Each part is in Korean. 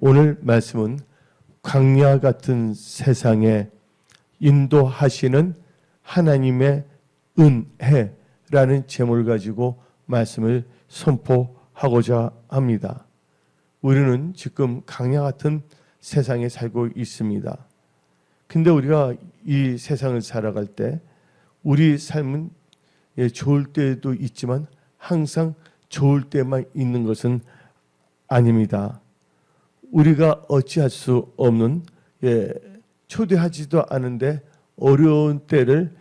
오늘 말씀은 광야 같은 세상에 인도하시는 하나님의 은혜라는 제목을 가지고 말씀을 선포하고자 합니다. 우리는 지금 광야 같은 세상에 살고 있습니다. 근데 우리가 이 세상을 살아갈 때 우리 삶은 좋을 때도 있지만 항상 좋을 때만 있는 것은 아닙니다. 우리가 어찌할 수 없는 초대하지도 않은데 어려운 때를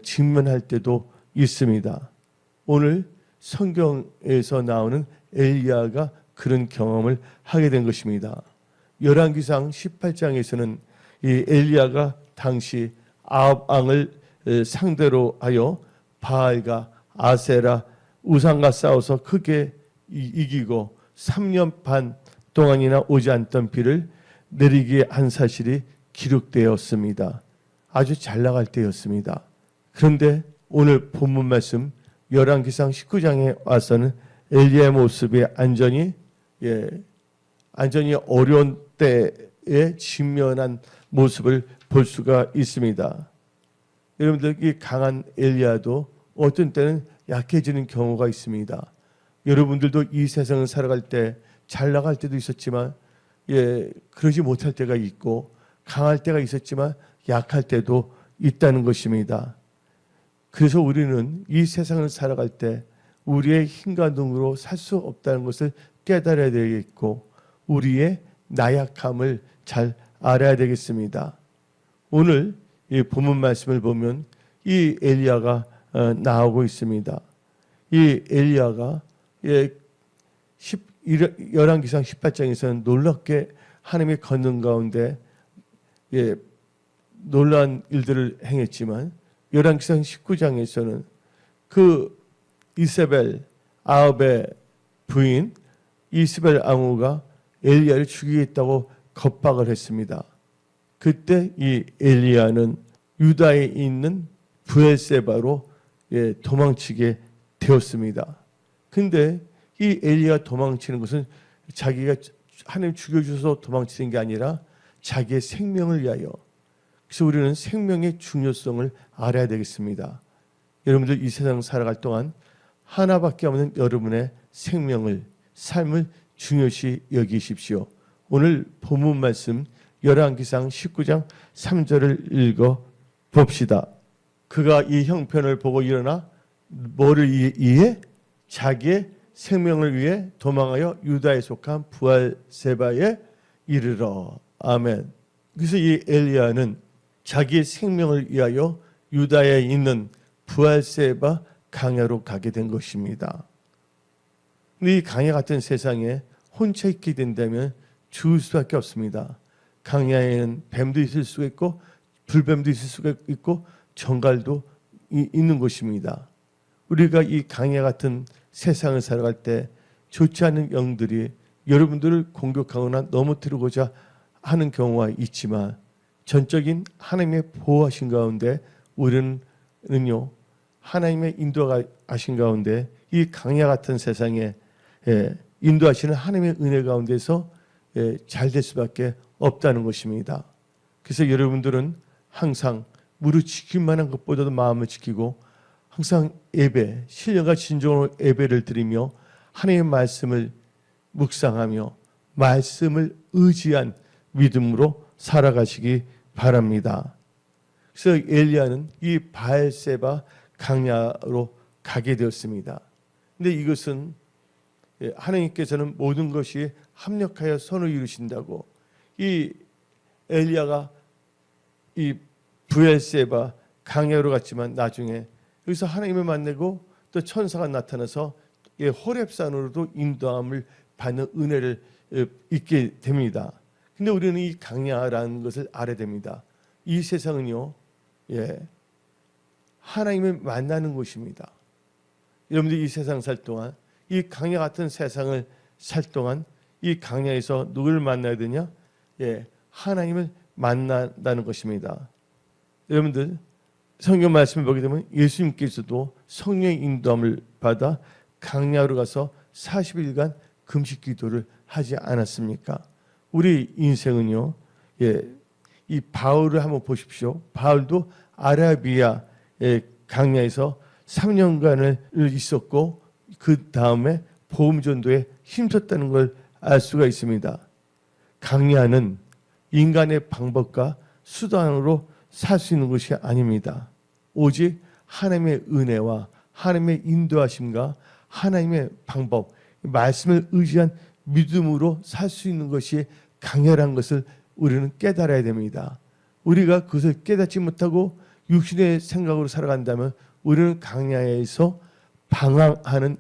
직면할 때도 있습니다. 오늘 성경에서 나오는 엘리야가 그런 경험을 하게 된 것입니다. 열왕기상 18장에서는 이 엘리야가 당시 아합 왕을 상대로 하여 바알과 아세라 우상과 싸워서 크게 이기고 3년 반 동안이나 오지 않던 비를 내리게 한 사실이 기록되었습니다. 아주 잘 나갈 때였습니다. 그런데 오늘 본문 말씀 열왕기상 19장에 와서는 엘리야의 모습이 완전히 어려운 때에 직면한 모습을 볼 수가 있습니다. 여러분들 이 강한 엘리야도 어떤 때는 약해지는 경우가 있습니다. 여러분들도 이 세상을 살아갈 때 잘 나갈 때도 있었지만 그러지 못할 때가 있고 강할 때가 있었지만 약할 때도 있다는 것입니다. 그래서 우리는 이 세상을 살아갈 때 우리의 힘과 능으로 살 수 없다는 것을 깨달아야 되겠고 우리의 나약함을 잘 알아야 되겠습니다. 오늘 이 본문 말씀을 보면 이 엘리야가 나오고 있습니다. 이 엘리야가 열왕기상 18장에서는 놀랍게 하나님의 권능 가운데 놀라운 일들을 행했지만 열왕기상 19장에서는 그 이세벨 아합의 부인 이스벨 왕후가 엘리야를 죽이겠다고 겁박을 했습니다. 그때 이 엘리야는 유다에 있는 브엘세바로 도망치게 되었습니다. 근데 이 엘리야 도망치는 것은 자기가 하나님 죽여주셔서 도망치는 게 아니라 자기의 생명을 위하여. 그래서 우리는 생명의 중요성을 알아야 되겠습니다. 여러분들 이 세상 살아갈 동안 하나밖에 없는 여러분의 생명을, 삶을 중요시 여기십시오. 오늘 본문 말씀 열왕기상 19장 3절을 읽어 봅시다. 그가 이 형편을 보고 일어나 뭐를 위해? 자기의 생명을 위해 도망하여 유다에 속한 부알세바에 이르러. 아멘. 그래서 이 엘리야는 자기의 생명을 위하여 유다에 있는 부알세바 강야로 가게 된 것입니다. 근데 이 강야 같은 세상에 혼자 있게 된다면 죽을 수밖에 없습니다. 강야에는 뱀도 있을 수가 있고 불뱀도 있을 수가 있고 정갈도 있는 곳입니다. 우리가 이 강야 같은 세상을 살아갈 때 좋지 않은 영들이 여러분들을 공격하거나 넘어뜨리고자 하는 경우가 있지만 전적인 하나님의 보호하신 가운데 우리는요 하나님의 인도하신 가운데 이 강야 같은 세상에 인도하시는 하나님의 은혜 가운데서 잘 될 수밖에 없다는 것입니다. 그래서 여러분들은 항상 무릇 지킬 만한 것보다도 마음을 지키고 항상 예배, 신령과 진정으로 예배를 드리며 하나님의 말씀을 묵상하며 말씀을 의지한 믿음으로 살아가시기 바랍니다. 그래서 엘리야는 이 바알세바 강야로 가게 되었습니다. 근데 이것은 하나님께서는 모든 것이 합력하여 선을 이루신다고 이 엘리야가 이 브엘세바 강야로 갔지만 나중에 여기서 하나님을 만나고 또 천사가 나타나서 호렙산으로도 인도함을 받는 은혜를 있게 됩니다. 근데 우리는 이 강야라는 것을 알아야 됩니다. 이 세상은요, 하나님을 만나는 곳입니다. 여러분들이 이 세상 살 동안 이 강야 같은 세상을 살 동안 이 강야에서 누구를 만나야 되냐? 하나님을 만난다는 것입니다. 여러분들 성경 말씀을 보게 되면 예수님께서도 성령의 인도함을 받아 강야로 가서 40일간 금식 기도를 하지 않았습니까? 우리 인생은요, 이 바울을 한번 보십시오. 바울도 아라비아 강야에서 3년간을 있었고 그 다음에 복음 전도에 힘썼다는 걸 알 수가 있습니다. 강야는 인간의 방법과 수단으로 살 수 있는 것이 아닙니다. 오직 하나님의 은혜와 하나님의 인도하심과 하나님의 방법, 말씀을 의지한 믿음으로 살 수 있는 것이 강야라는 것을 우리는 깨달아야 됩니다. 우리가 그것을 깨닫지 못하고 육신의 생각으로 살아간다면 우리는 강야에서 방황하는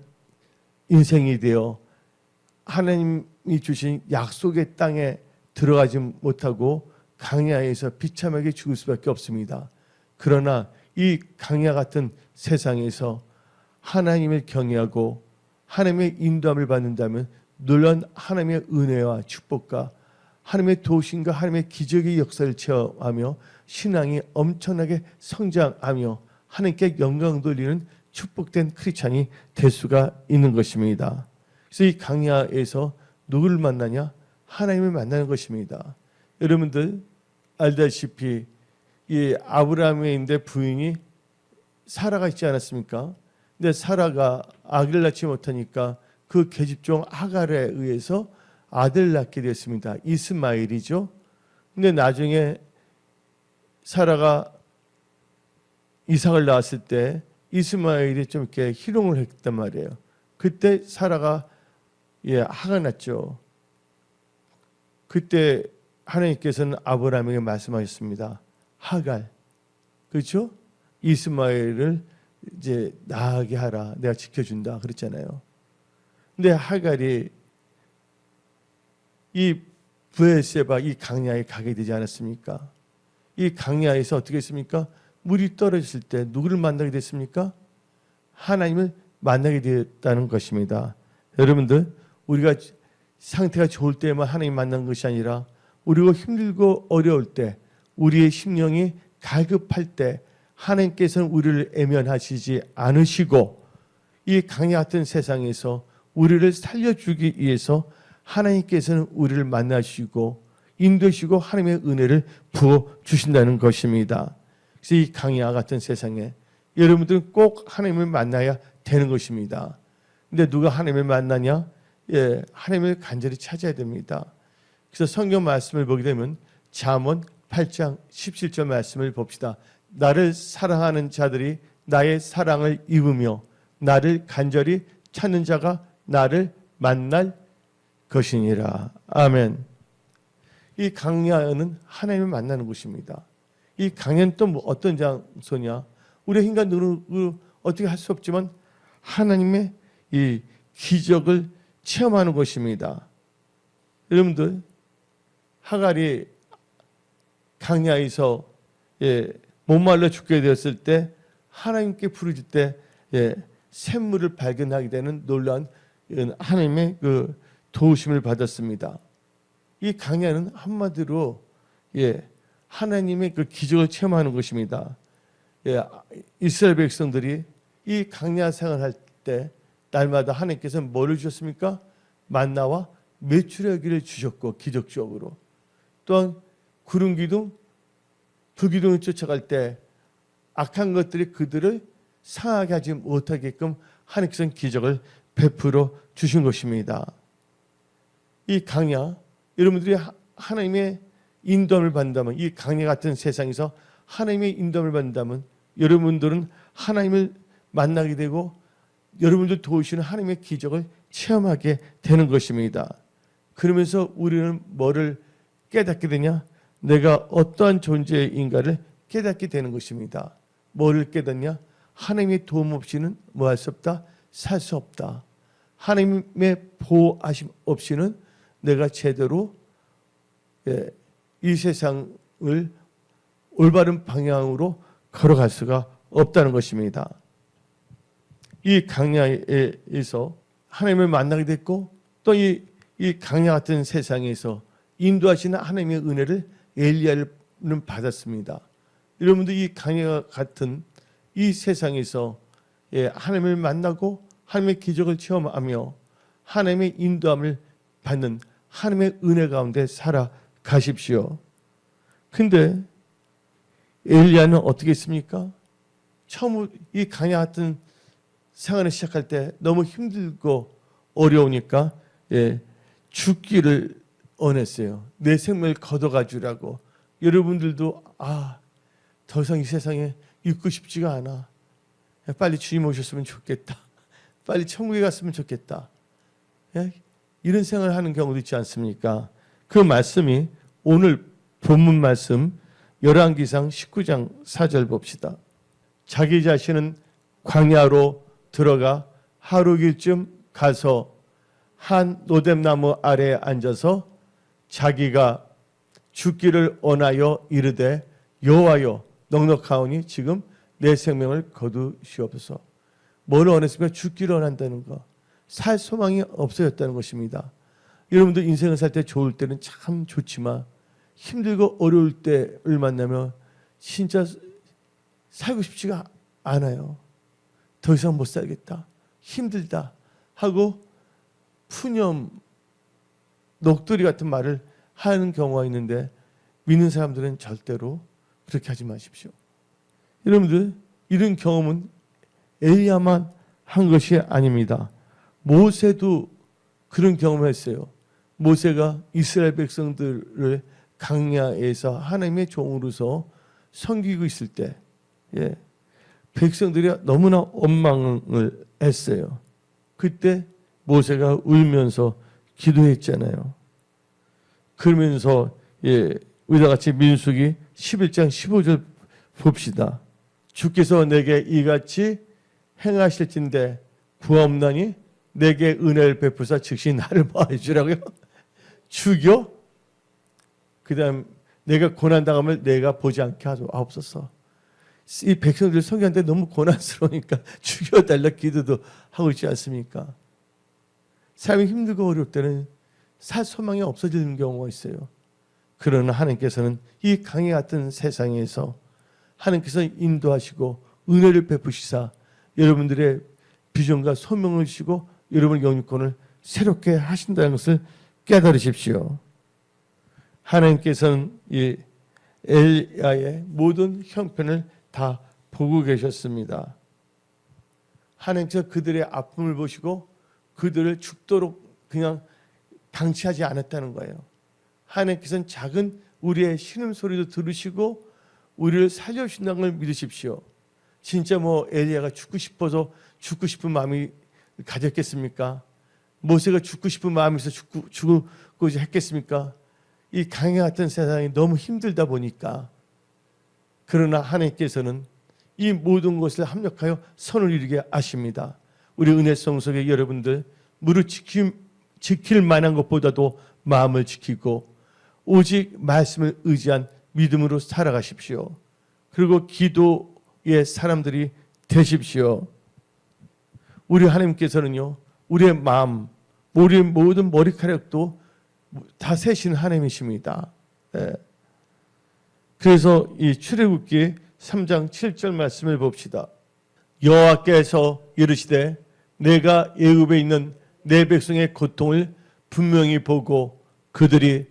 인생이 되어 하나님이 주신 약속의 땅에 들어가지 못하고 강야에서 비참하게 죽을 수밖에 없습니다. 그러나 이 강야 같은 세상에서 하나님을 경외하고 하나님의 인도함을 받는다면 놀라운 하나님의 은혜와 축복과 하나님의 도우심과 하나님의 기적의 역사를 체험하며 신앙이 엄청나게 성장하며 하나님께 영광 돌리는 축복된 크리스찬이 될 수가 있는 것입니다. 그래서 이 강야에서 누구를 만나냐? 하나님을 만나는 것입니다. 여러분들 알다시피 이 아브라함의 인데 부인이 사라가 있지 않았습니까? 근데 사라가 아기를 낳지 못하니까 그 계집종 하갈에 의해서 아들을 낳게 됐습니다. 이스마엘이죠. 근데 나중에 사라가 이삭을 낳았을 때 이스마엘이 좀 이렇게 희롱을 했단 말이에요. 그때 사라가 화가 났죠. 그때 하나님께서는 아브라함에게 말씀하셨습니다. 하갈, 그렇죠? 이스마엘을 이제 낳게 하라. 내가 지켜준다. 그랬잖아요. 근데 하갈이 이 브엘세바 이 강야에 가게 되지 않았습니까? 이 강야에서 어떻게 했습니까? 물이 떨어졌을 때 누구를 만나게 됐습니까? 하나님을 만나게 되었다는 것입니다. 여러분들 우리가 상태가 좋을 때만 하나님 만난 것이 아니라 우리가 힘들고 어려울 때 우리의 심령이 갈급할 때 하나님께서는 우리를 애면하시지 않으시고 이 강야 같은 세상에서 우리를 살려주기 위해서 하나님께서는 우리를 만나시고 인도하시고 하나님의 은혜를 부어주신다는 것입니다. 그래서 이 강야 같은 세상에 여러분들은 꼭 하나님을 만나야 되는 것입니다. 근데 누가 하나님을 만나냐? 하나님을 간절히 찾아야 됩니다. 그래서 성경 말씀을 보게 되면 잠언 8장 17절 말씀을 봅시다. 나를 사랑하는 자들이 나의 사랑을 입으며 나를 간절히 찾는 자가 나를 만날 것이니라. 아멘. 이 강야는 하나님을 만나는 곳입니다. 이 강야는 또 어떤 장소냐? 우리의 인간 능력으로 어떻게 할 수 없지만 하나님의 이 기적을 체험하는 곳입니다. 여러분들 하갈이 강야에서 목말라 죽게 되었을 때 하나님께 부르짖을 때 샘물을 발견하게 되는 놀라운 하나님의 그 도우심을 받았습니다. 이 강야는 한마디로 하나님의 그 기적을 체험하는 것입니다. 이스라엘 백성들이 이 강야 생활할 때 날마다 하나님께서 뭐를 주셨습니까? 만나와 메추라기를 주셨고 기적적으로 또한 구름 기둥, 불기둥을 쫓아갈 때 악한 것들이 그들을 상하게 하지 못하게끔 하나님께서는 기적을 베풀어 주신 것입니다. 이 강야, 여러분들이 하나님의 인도함을 받는다면 이 강야 같은 세상에서 하나님의 인도함을 받는다면 여러분들은 하나님을 만나게 되고 여러분들 도우시는 하나님의 기적을 체험하게 되는 것입니다. 그러면서 우리는 뭐를 깨닫게 되냐? 내가 어떠한 존재인가를 깨닫게 되는 것입니다. 뭐를 깨닫냐? 하나님의 도움 없이는 뭐 할 수 없다? 살 수 없다. 하나님의 보호하심 없이는 내가 제대로 이 세상을 올바른 방향으로 걸어갈 수가 없다는 것입니다. 이 강야에서 하나님을 만나게 됐고 또 이 강야 같은 세상에서 인도하시는 하나님의 은혜를 엘리야는 받았습니다. 여러분들 이 강야 같은 이 세상에서 하나님을 만나고 하나님의 기적을 체험하며 하나님의 인도함을 받는 하나님의 은혜 가운데 살아가십시오. 근데 엘리야는 어떻게 했습니까? 처음 이 강야 같은 생활을 시작할 때 너무 힘들고 어려우니까 죽기를 원했어요. 내 생명을 걷어가 주라고. 여러분들도 더 이상 이 세상에 있고 싶지가 않아. 빨리 주님 오셨으면 좋겠다. 빨리 천국에 갔으면 좋겠다. 이런 생각을 하는 경우도 있지 않습니까? 그 말씀이 오늘 본문 말씀 열왕기상 19장 4절 봅시다. 자기 자신은 광야로 들어가 하루길쯤 가서 한 노뎀나무 아래에 앉아서 자기가 죽기를 원하여 이르되 여호와여 넉넉하오니 지금 내 생명을 거두시옵소서. 뭘 원했습니까? 죽기를 원한다는 거. 살 소망이 없어졌다는 것입니다. 여러분들 인생을 살 때 좋을 때는 참 좋지만 힘들고 어려울 때를 만나면 진짜 살고 싶지가 않아요. 더 이상 못 살겠다. 힘들다 하고 푸념, 녹두리 같은 말을 하는 경우가 있는데 믿는 사람들은 절대로 그렇게 하지 마십시오. 여러분들 이런 경험은 엘리야만 한 것이 아닙니다. 모세도 그런 경험을 했어요. 모세가 이스라엘 백성들을 광야에서 하나님의 종으로서 섬기고 있을 때 백성들이 너무나 원망을 했어요. 그때 모세가 울면서 기도했잖아요. 그러면서 우리와 같이 민수기 11장 15절 봅시다. 주께서 내게 이같이 행하실진대 구하옵나니 내게 은혜를 베푸사 즉시 나를 보아해 주라고요. 죽여? 그 다음 내가 고난당함을 내가 보지 않게 하옵소서. 이 백성들 성경한테 너무 고난스러우니까 죽여달라 기도도 하고 있지 않습니까? 삶이 힘들고 어려울 때는 살 소망이 없어지는 경우가 있어요. 그러나 하나님께서는 이 강의 같은 세상에서 하나님께서 인도하시고 은혜를 베푸시사 여러분들의 비전과 소명을 주시고 여러분의 영유권을 새롭게 하신다는 것을 깨달으십시오. 하나님께서는 이 엘리야의 모든 형편을 다 보고 계셨습니다. 하나님께서 그들의 아픔을 보시고 그들을 죽도록 그냥 방치하지 않았다는 거예요. 하나님께서는 작은 우리의 신음소리도 들으시고 우리를 살려주신다는 걸 믿으십시오. 진짜 엘리야가 죽고 싶어서 죽고 싶은 마음이 가졌겠습니까? 모세가 죽고 싶은 마음에서 죽고자 했겠습니까? 이 강야 같은 세상이 너무 힘들다 보니까. 그러나 하나님께서는 이 모든 것을 합력하여 선을 이루게 하십니다. 우리 은혜성 속에 여러분들 무릇 지킬 만한 것보다도 마음을 지키고 오직 말씀을 의지한 믿음으로 살아가십시오. 그리고 기도의 사람들이 되십시오. 우리 하나님께서는요, 우리의 마음, 우리의 모든 머리카락도 다 세신 하나님이십니다. 그래서 이 출애굽기 3장 7절 말씀을 봅시다. 여호와께서 이르시되 내가 애굽에 있는 내 백성의 고통을 분명히 보고 그들의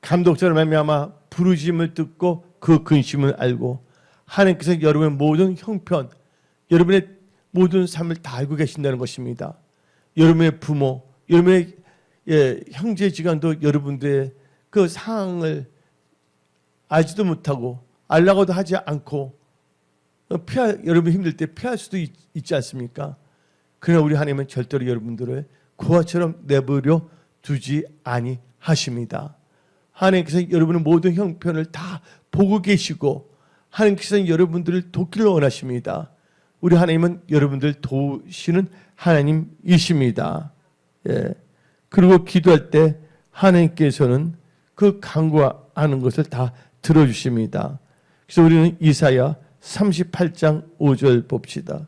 감독자로 말미암아 부르짖음을 듣고 그 근심을 알고 하나님께서 여러분의 모든 형편, 여러분의 모든 삶을 다 알고 계신다는 것입니다. 여러분의 부모, 여러분의 형제지간도 여러분들의 그 상황을 알지도 못하고 알라고도 하지 않고 여러분 힘들 때 피할 수도 있지 않습니까? 그러나 우리 하나님은 절대로 여러분들을 고아처럼 내버려 두지 아니하십니다. 하나님께서 여러분의 모든 형편을 다 보고 계시고 하나님께서는 여러분들을 돕기를 원하십니다. 우리 하나님은 여러분들 도우시는 하나님이십니다. 그리고 기도할 때 하나님께서는 그 간구하는 것을 다 들어주십니다. 그래서 우리는 이사야 38장 5절 봅시다.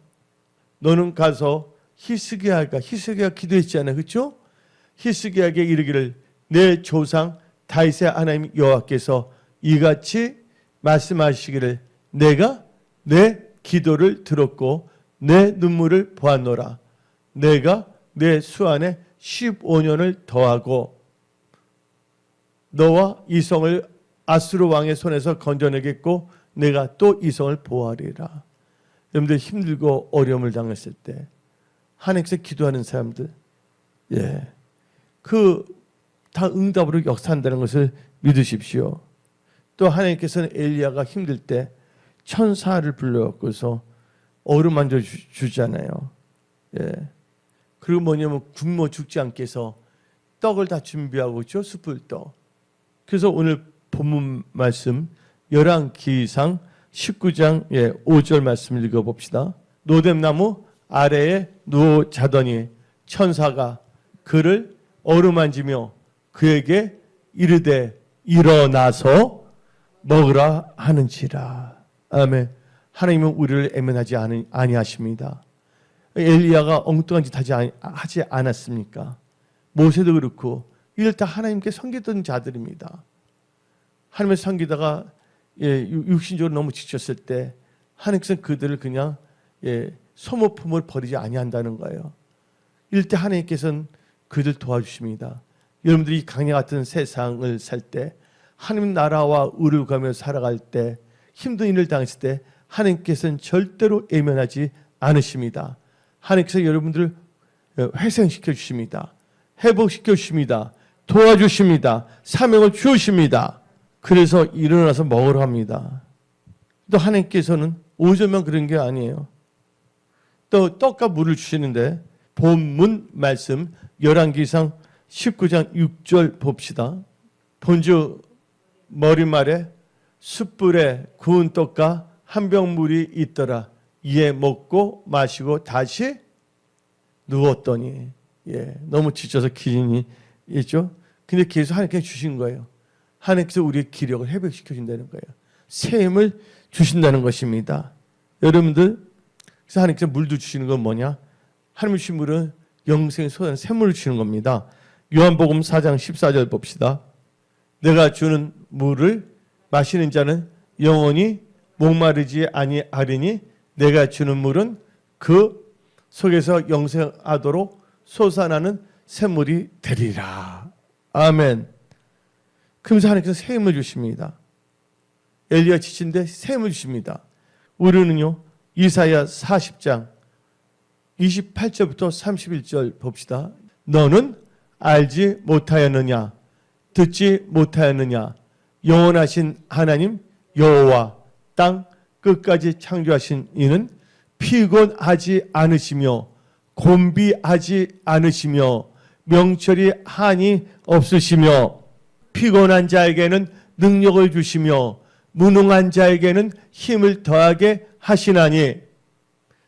너는 가서 히스기야가 기도했잖아요. 그렇죠? 히스기야에게 이르기를 내 조상 다윗의 하나님 여호와께서 이같이 말씀하시기를 내가 내 기도를 들었고 내 눈물을 보았노라. 내가 내 수 안에 15년을 더하고 너와 이성을 아수르 왕의 손에서 건져내겠고 내가 또 이성을 보호하리라. 여러분들 힘들고 어려움을 당했을 때 하나님께서 기도하는 사람들, 다 응답으로 역사한다는 것을 믿으십시오. 또 하나님께서는 엘리야가 힘들 때 천사를 불러갖고서 어루만져 주잖아요. 그리고 뭐냐면 굶어 죽지 않게 해서 떡을 다 준비하고 있죠. 숯불떡. 그래서 오늘 본문 말씀 열왕기상 19장 5절 말씀 읽어봅시다. 노뎀나무 아래에 누워 자더니 천사가 그를 어루만지며 그에게 이르되 일어나서 먹으라 하는지라. 아멘. 하나님은 우리를 애면하지 아니하십니다. 엘리야가 엉뚱한 짓 하지 않았습니까? 모세도 그렇고 이를 다 하나님께 섬기던 자들입니다. 하나님을 섬기다가 육신적으로 너무 지쳤을 때 하나님께서 그들을 그냥 소모품을 버리지 아니한다는 거예요. 이럴 때 하나님께서는 그들 도와주십니다. 여러분들이 강야 같은 세상을 살 때 하나님 나라와 의를 가며 살아갈 때 힘든 일을 당했을 때 하나님께서는 절대로 애면하지 않으십니다. 하나님께서 여러분들을 회생시켜 주십니다. 회복시켜 주십니다. 도와주십니다. 사명을 주십니다. 그래서 일어나서 먹으러 합니다. 또 하나님께서는 오전만 그런 게 아니에요. 또 떡과 물을 주시는데 본문 말씀 열왕기상 19장 6절 봅시다. 본주 머리말에 숯불에 구운 떡과 한 병 물이 있더라. 이에 먹고 마시고 다시 누웠더니 너무 지쳐서 기진이 있죠. 근데 계속 하나님께 주신 거예요. 하나님께서 우리의 기력을 회복시켜 준다는 거예요. 새 힘을 주신다는 것입니다. 여러분들, 그래서 하나님께서 물도 주시는 건 뭐냐? 하나님 주신 물은 영생의 솟아나는 샘물을 주시는 겁니다. 요한복음 4장 14절 봅시다. 내가 주는 물을 마시는 자는 영원히 목마르지 아니하리니 내가 주는 물은 그 속에서 영생하도록 솟아나는 샘물이 되리라. 아멘. 그러면서 하나님께서 새 힘을 주십니다. 엘리야 지친데 새 힘을 주십니다. 우리는요 이사야 40장 28절부터 31절 봅시다. 너는 알지 못하였느냐? 듣지 못하였느냐? 영원하신 하나님 여호와 땅 끝까지 창조하신 이는 피곤하지 않으시며 곤비하지 않으시며 명철이 한이 없으시며 피곤한 자에게는 능력을 주시며 무능한 자에게는 힘을 더하게 하시나니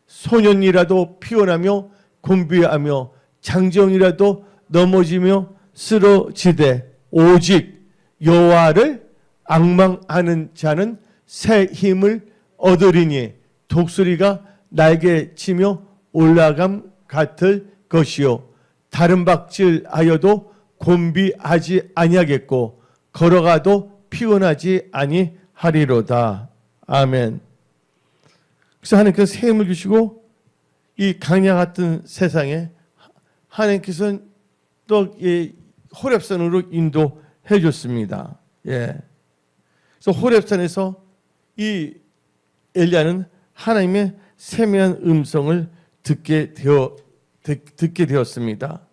소년이라도 피곤하며 곤비하며 장정이라도 넘어지며 쓰러지되 오직 여호와를 앙망하는 자는 새 힘을 얻으리니 독수리가 날개 치며 올라감 같을 것이요 다른 박질하여도 곤비하지 아니하겠고 걸어가도 피곤하지 아니하리로다. 아멘. 그래서 하나님께서 새 힘을 주시고 이 강야 같은 세상에 하나님께서는 또 호렙산으로 인도해 줬습니다. 그래서 호렙산에서 이 엘리야는 하나님의 세미한 음성을 듣게 되었습니다.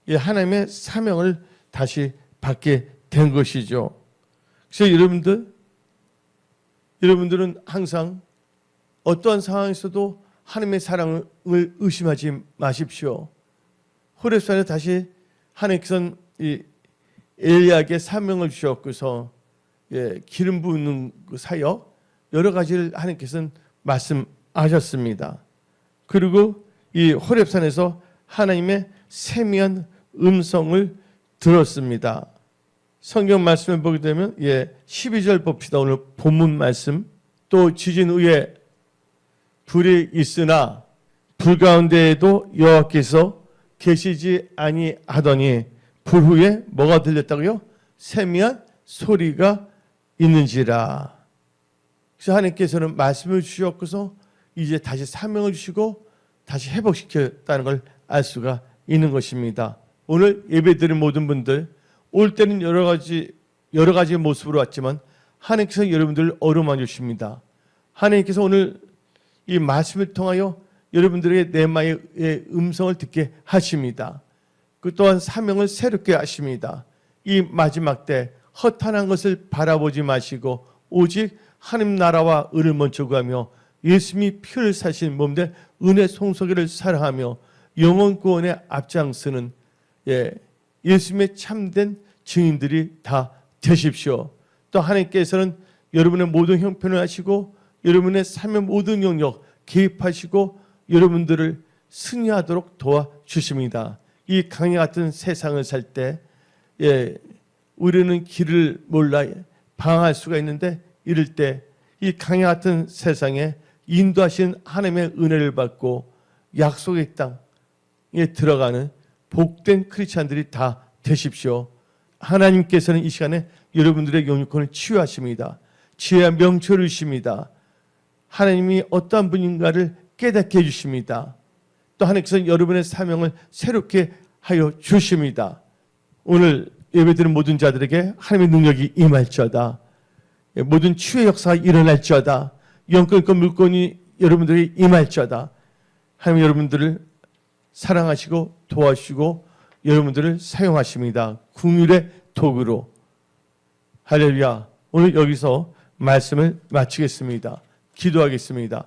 하나님의 사명을 다시 받게 된 것이죠. 그래서 여러분들은 항상 어떠한 상황에서도 하나님의 사랑을 의심하지 마십시오. 호렙산에 다시 하나님께서는 이 엘리야에게 사명을 주셨고서 기름 부는 그 사역 여러 가지를 하나님께서는 말씀하셨습니다. 그리고 이 호렙산에서 하나님의 세미한 음성을 들었습니다. 성경 말씀을 보게 되면 12절 봅시다. 오늘 본문 말씀. 또 지진 후에 불이 있으나 불 가운데에도 여호와께서 계시지 아니하더니 불 후에 뭐가 들렸다고요? 세미한 소리가 있는지라. 그래서 하나님께서는 말씀을 주셨고서 이제 다시 사명을 주시고 다시 회복시켰다는 걸 알 수가 있는 것입니다. 오늘 예배드린 모든 분들 올 때는 여러 가지 모습으로 왔지만 하나님께서 여러분들을 어루만져 주십니다. 하나님께서 오늘 이 말씀을 통하여 여러분들에게 내마의 음성을 듣게 하십니다. 그 또한 사명을 새롭게 하십니다. 이 마지막 때 허탄한 것을 바라보지 마시고 오직 하나님 나라와 의를 먼저 구하며 예수님이 피를 사신 몸된 은혜 송소기를 사랑하며 영원 구원에 앞장서는 예수님의 참된 증인들이 다 되십시오. 또 하나님께서는 여러분의 모든 형편을 하시고 여러분의 삶의 모든 영역 개입하시고 여러분들을 승리하도록 도와주십니다. 이 강야 같은 세상을 살 때 우리는 길을 몰라 방황할 수가 있는데 이럴 때 이 강야 같은 세상에 인도하신 하나님의 은혜를 받고 약속의 땅에 들어가는 복된 크리스찬들이 다 되십시오. 하나님께서는 이 시간에 여러분들의 영육권을 치유하십니다. 지혜와 명철을 주십니다. 하나님이 어떠한 분인가를 깨닫게 해주십니다. 또 하나님께서는 여러분의 사명을 새롭게 하여 주십니다. 오늘 예배드리는 모든 자들에게 하나님의 능력이 임할지어다. 모든 치유의 역사가 일어날지어다. 영권권 물권이 여러분들에게 임할지어다. 하나님 여러분들을 사랑하시고 도와주시고 여러분들을 사용하십니다. 긍휼의 도구로. 할렐루야. 오늘 여기서 말씀을 마치겠습니다. 기도하겠습니다.